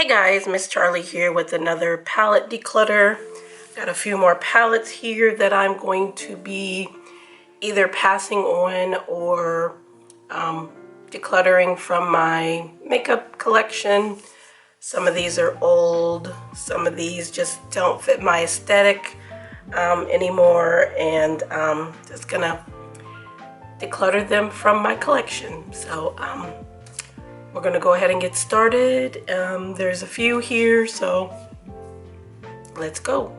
Hey guys, Miss Charlie here with another palette declutter. Got a few more palettes here that I'm going to be either passing on or decluttering from my makeup collection. Some of these are old, some of these just don't fit my aesthetic anymore, and just gonna declutter them from my collection. So we're gonna go ahead and get started. There's a few here, so let's go.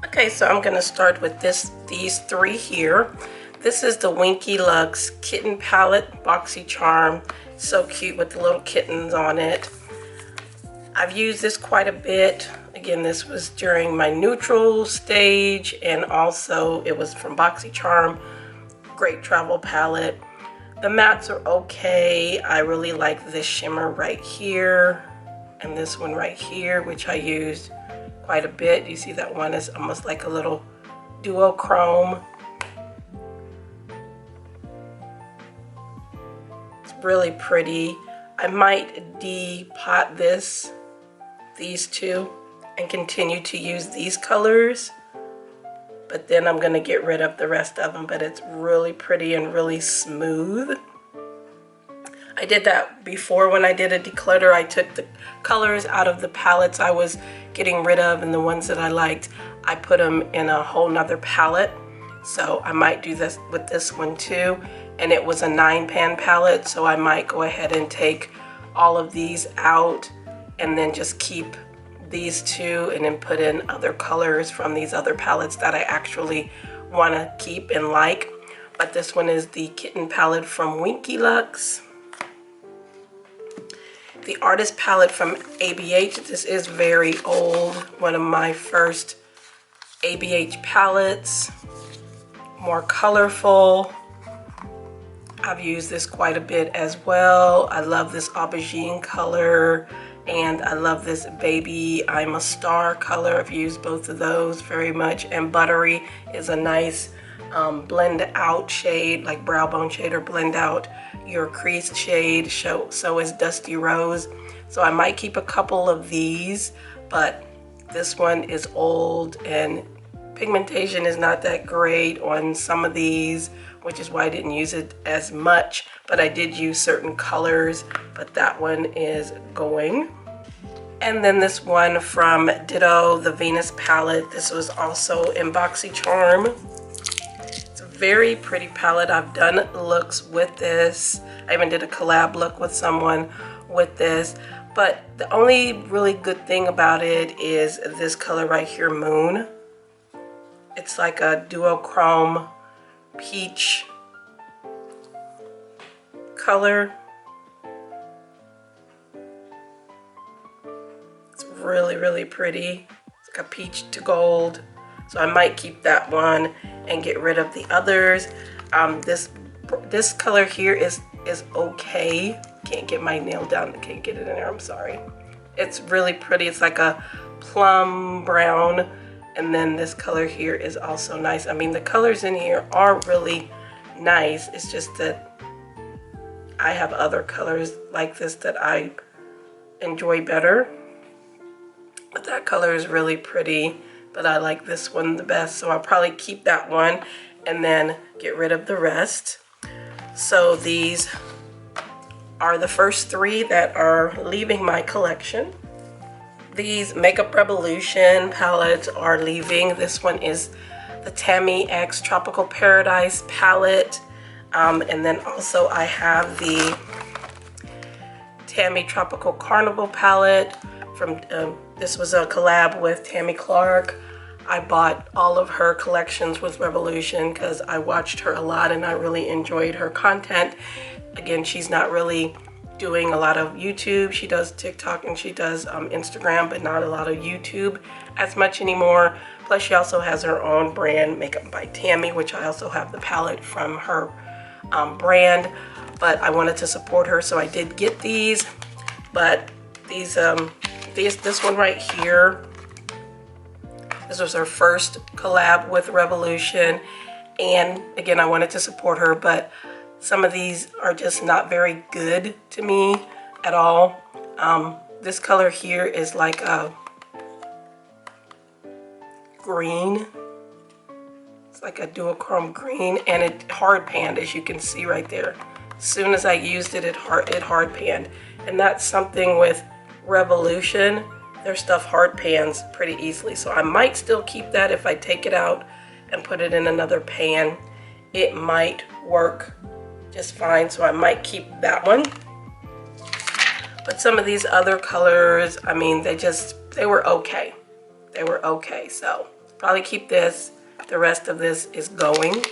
Okay, so I'm gonna start with these three here. This is the Winky Lux Kitten Palette BoxyCharm. So cute with the little kittens on it. I've used this quite a bit. Again, this was during my neutral stage, and also it was from BoxyCharm. Great travel palette. The mattes are okay. I really like this shimmer right here and this one right here, which I used quite a bit. You see that one is almost like a little duochrome. It's really pretty. I might depot these two, and continue to use these colors. But then I'm gonna get rid of the rest of them, but it's really pretty and really smooth. I did that before when I did a declutter. I took the colors out of the palettes I was getting rid of, and the ones that I liked, I put them in a whole nother palette. So I might do this with this one too. And it was a 9-pan palette, so I might go ahead and take all of these out and then just keep these two and then put in other colors from these other palettes that I actually want to keep and like. But this one is the Kitten palette from Winky Lux. The Artist palette from ABH. This is very old, one of my first ABH palettes. More colorful. I've used this quite a bit as well. I love this aubergine color. And I love this Baby I'm a Star color. I've used both of those very much. And Buttery is a nice blend out shade, like brow bone shade, or blend out your creased shade. So is Dusty Rose. So I might keep a couple of these, but this one is old and pigmentation is not that great on some of these, which is why I didn't use it as much. But I did use certain colors, but that one is going. And then this one from Ditto, the Venus palette. This was also in BoxyCharm. It's a very pretty palette. I've done looks with this. I even did a collab look with someone with this. But the only really good thing about it is this color right here, Moon. It's like a duochrome peach color. Really, really pretty. It's like a peach to gold. So I might keep that one and get rid of the others. This color here is okay. Can't get my nail down. Can't get it in there. I'm sorry. It's really pretty. It's like a plum brown. And then this color here is also nice. I mean, the colors in here are really nice. It's just that I have other colors like this that I enjoy better. But that color is really pretty, but I like this one the best, so I'll probably keep that one and then get rid of the rest. So these are the first three that are leaving my collection. These Makeup Revolution palettes are leaving. This one is the Tammy X Tropical Paradise palette, and then also I have the Tammy Tropical Carnival palette from this was a collab with Tammy Clark. I bought all of her collections with Revolution because I watched her a lot and I really enjoyed her content. Again, she's not really doing a lot of YouTube. She does TikTok and she does Instagram, but not a lot of YouTube as much anymore. Plus she also has her own brand, Makeup by Tammy, which I also have the palette from her brand. But I wanted to support her, so I did get these. But this one right here, this was her first collab with Revolution, and again I wanted to support her, but some of these are just not very good to me at all. this color here is like a green. It's like a duochrome green, and it hard panned, as you can see right there. As soon as I used it, it hard panned. And that's something with Revolution. Their stuff hard pans pretty easily. So I might still keep that if I take it out and put it in another pan. It might work just fine, so I might keep that one. But some of these other colors, I mean, they were okay. They were okay, so probably keep this. The rest of this is going.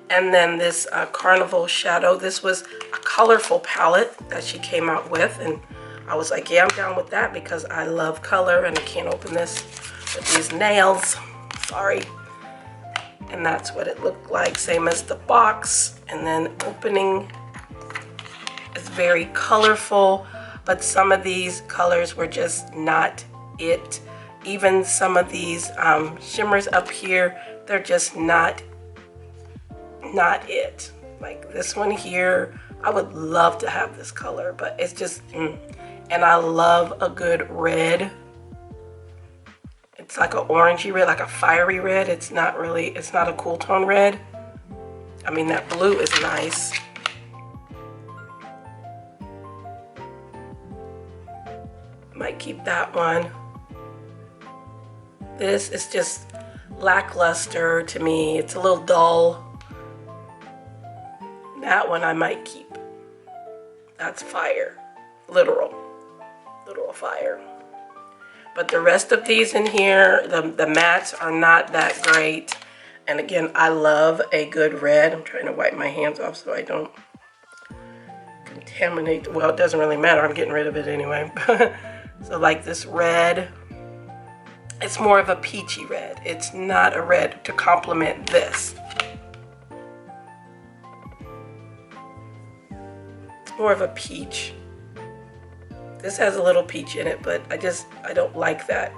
And then this Carnival Shadow, this was a colorful palette that she came out with, and I was like, yeah, I'm down with that because I love color, and I can't open this with these nails. Sorry. And that's what it looked like, same as the box. And then opening is very colorful, but some of these colors were just not it. Even some of these shimmers up here, they're just not it. Like this one here, I would love to have this color, but it's just, and I love a good red. It's like an orangey red, like a fiery red. It's not a cool tone red. I mean, that blue is nice. Might keep that one. This is just lackluster to me. It's a little dull. That one I might keep. That's fire. Literal fire. But the rest of these in here, the mattes are not that great. And again, I love a good red. I'm trying to wipe my hands off so I don't contaminate. Well, it doesn't really matter. I'm getting rid of it anyway. So like this red, it's more of a peachy red. It's not a red to complement this. It's more of a peach. This has a little peach in it, but I don't like that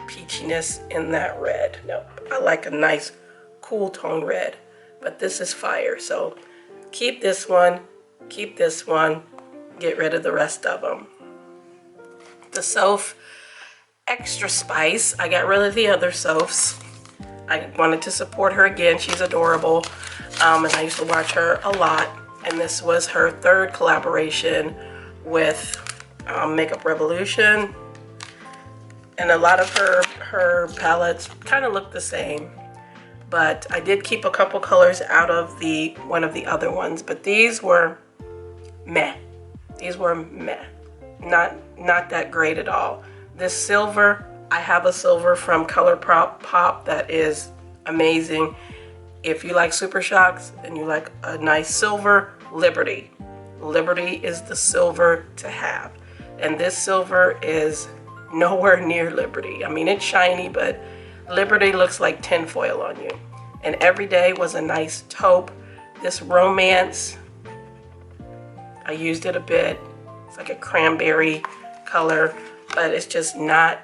peachiness in that red. Nope. I like a nice cool tone red, but this is fire. So keep this one, get rid of the rest of them. The Soph Extra Spice, I got rid of the other Sophs. I wanted to support her again. She's adorable, and I used to watch her a lot. And this was her third collaboration with Makeup Revolution. And a lot of her palettes kind of look the same. But I did keep a couple colors out of one of the other ones. But these were meh. These were meh. Not that great at all. This silver, I have a silver from Colourpop that is amazing. If you like Super Shocks and you like a nice silver, Liberty. Liberty is the silver to have. And this silver is nowhere near Liberty. I mean, it's shiny, but Liberty looks like tinfoil on you. And Everyday was a nice taupe. This Romance, I used it a bit. It's like a cranberry color, but it's just not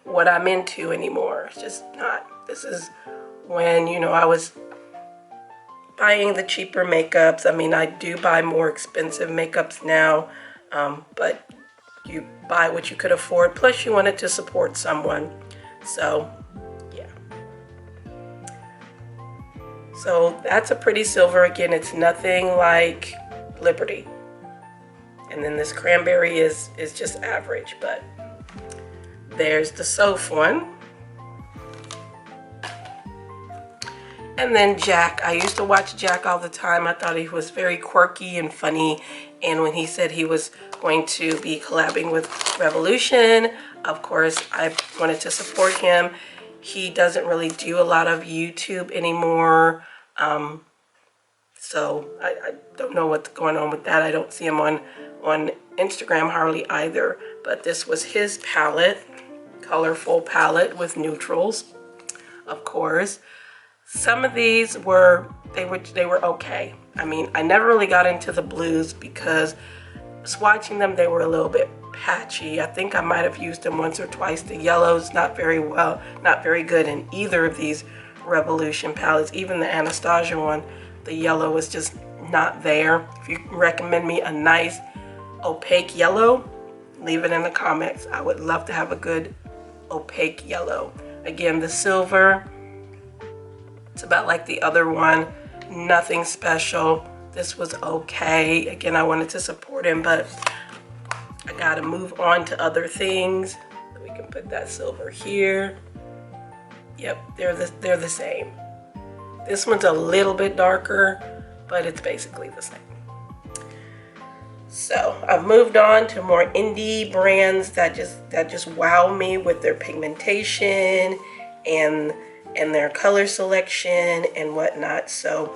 what I'm into anymore. It's just not. This is when, I was buying the cheaper makeups. I mean, I do buy more expensive makeups now, but you buy what you could afford. Plus, you wanted to support someone. So, yeah. So that's a pretty silver. Again, it's nothing like Liberty. And then this cranberry is just average, but there's the Soph one. And then Jack. I used to watch Jack all the time. I thought he was very quirky and funny. And when he said he was going to be collabing with Revolution, of course, I wanted to support him. He doesn't really do a lot of YouTube anymore. So I don't know what's going on with that. I don't see him on Instagram hardly either. But this was his palette, colorful palette with neutrals, of course. Some of these were okay. I mean, I never really got into the blues because swatching them, they were a little bit patchy. I think I might have used them once or twice. The yellows, not very good in either of these Revolution palettes. Even the Anastasia one, the yellow was just not there. If you recommend me a nice opaque yellow, leave it in the comments. I would love to have a good opaque yellow. Again, the silver, it's about like the other one, nothing special. This was okay. Again, I wanted to support him, but I gotta move on to other things. We can put that silver here. Yep, they're the same. This one's a little bit darker, but it's basically the same. So I've moved on to more indie brands that just wow me with their pigmentation and their color selection and whatnot. So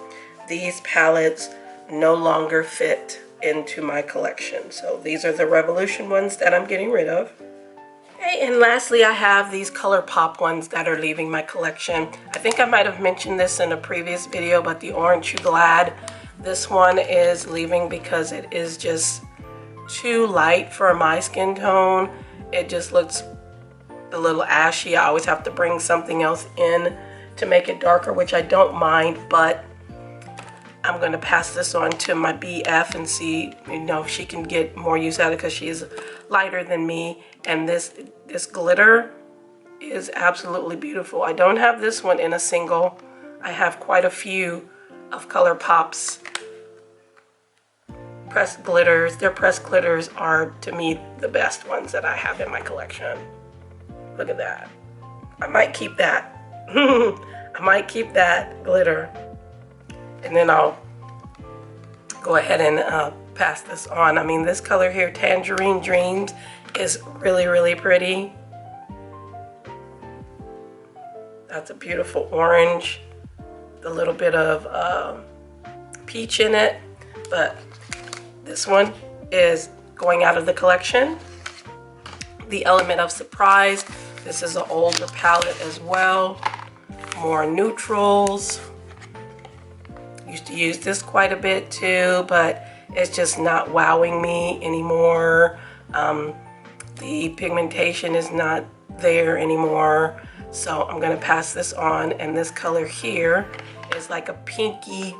these palettes no longer fit into my collection. So these are the Revolution ones that I'm getting rid of. Okay, and lastly, I have these Colourpop ones that are leaving my collection. I think I might have mentioned this in a previous video, but the Orange Glad, this one is leaving because it is just too light for my skin tone. It just looks a little ashy. I always have to bring something else in to make it darker, which I don't mind, but I'm gonna pass this on to my BF and see, you know, if she can get more use out of it because she is lighter than me. And this glitter is absolutely beautiful. I don't have this one in a single. I have quite a few of Colourpop's pressed glitters. Their pressed glitters are, to me, the best ones that I have in my collection. Look at that. I might keep that. I might keep that glitter. And then I'll go ahead and pass this on. I mean, this color here, Tangerine Dreams, is really, really pretty. That's a beautiful orange. A little bit of peach in it. But this one is going out of the collection. The Element of Surprise. This is an older palette as well. More neutrals. Used to use this quite a bit too, but it's just not wowing me anymore. The pigmentation is not there anymore. So I'm gonna pass this on, and this color here is like a pinky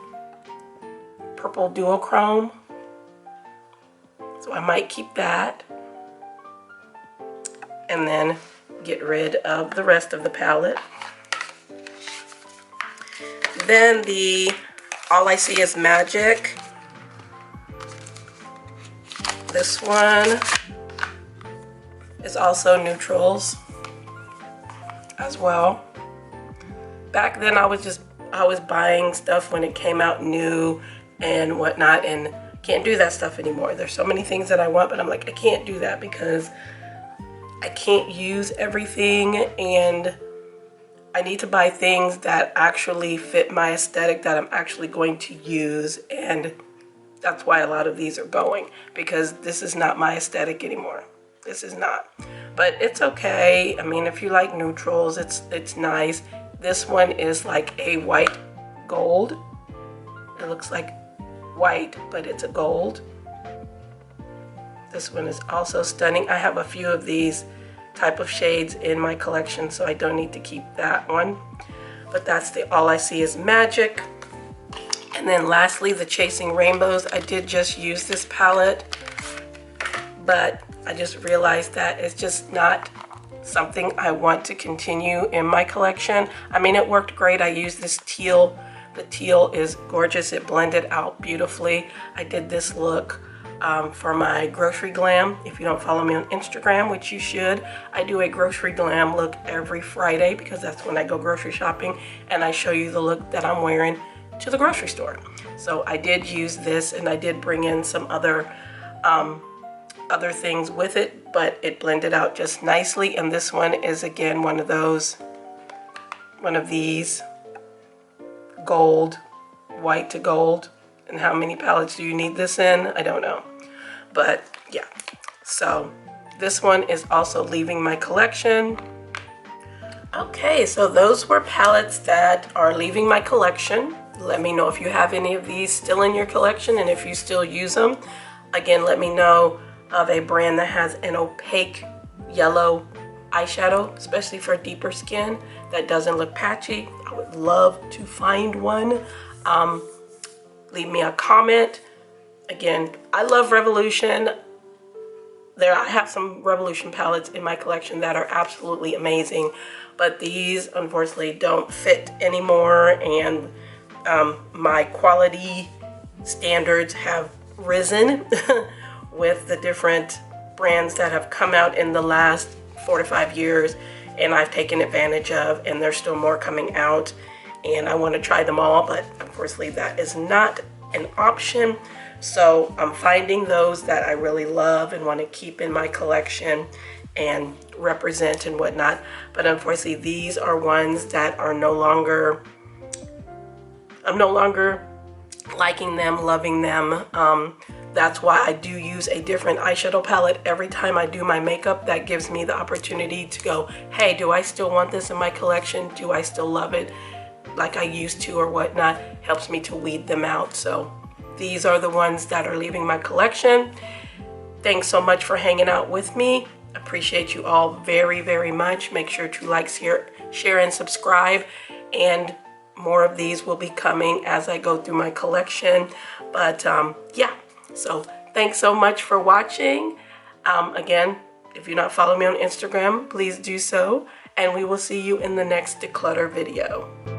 purple duochrome. So I might keep that. And then get rid of the rest of the palette. Then the All I See Is Magic. This one is also neutrals as well. Back then I was buying stuff when it came out new and whatnot, and can't do that stuff anymore. There's so many things that I want, but I'm like, I can't do that because I can't use everything, and I need to buy things that actually fit my aesthetic, that I'm actually going to use, and that's why a lot of these are going, because this is not my aesthetic anymore. This is not. But it's okay. I mean, if you like neutrals, it's nice. This one is like a white gold. It looks like white, but it's a gold. This one is also stunning. I have a few of these type of shades in my collection, so I don't need to keep that one. But that's the All I See Is Magic. And then lastly, the Chasing Rainbows. I did just use this palette, but I just realized that it's just not something I want to continue in my collection. I mean, it worked great. I used this teal. The teal is gorgeous. It blended out beautifully. I did this look for my grocery glam. If you don't follow me on Instagram, which you should, I do a grocery glam look every Friday because that's when I go grocery shopping, and I show you the look that I'm wearing to the grocery store. So I did use this, and I did bring in some other things with it, but it blended out just nicely. And this one is again one of these gold, white to gold. And how many palettes do you need this in? I don't know. But yeah, so this one is also leaving my collection. Okay, so those were palettes that are leaving my collection. Let me know if you have any of these still in your collection and if you still use them. Again, let me know of a brand that has an opaque yellow eyeshadow, especially for deeper skin that doesn't look patchy. I would love to find one. leave me a comment. Again, I love Revolution. I have some Revolution palettes in my collection that are absolutely amazing, but these unfortunately don't fit anymore, and my quality standards have risen with the different brands that have come out in the last 4 to 5 years, and I've taken advantage of, and there's still more coming out, and I want to try them all, but unfortunately that is not an option. So I'm finding those that I really love and want to keep in my collection and represent and whatnot. But unfortunately, these are ones that are I'm no longer liking them, loving them. That's why I do use a different eyeshadow palette every time I do my makeup. That gives me the opportunity to go, hey, do I still want this in my collection? Do I still love it like I used to or whatnot? Helps me to weed them out. So these are the ones that are leaving my collection. Thanks so much for hanging out with me. Appreciate you all very, very much. Make sure to like, share, and subscribe. And more of these will be coming as I go through my collection. But yeah, so thanks so much for watching. Again, if you're not following me on Instagram, please do so. And we will see you in the next Declutter video.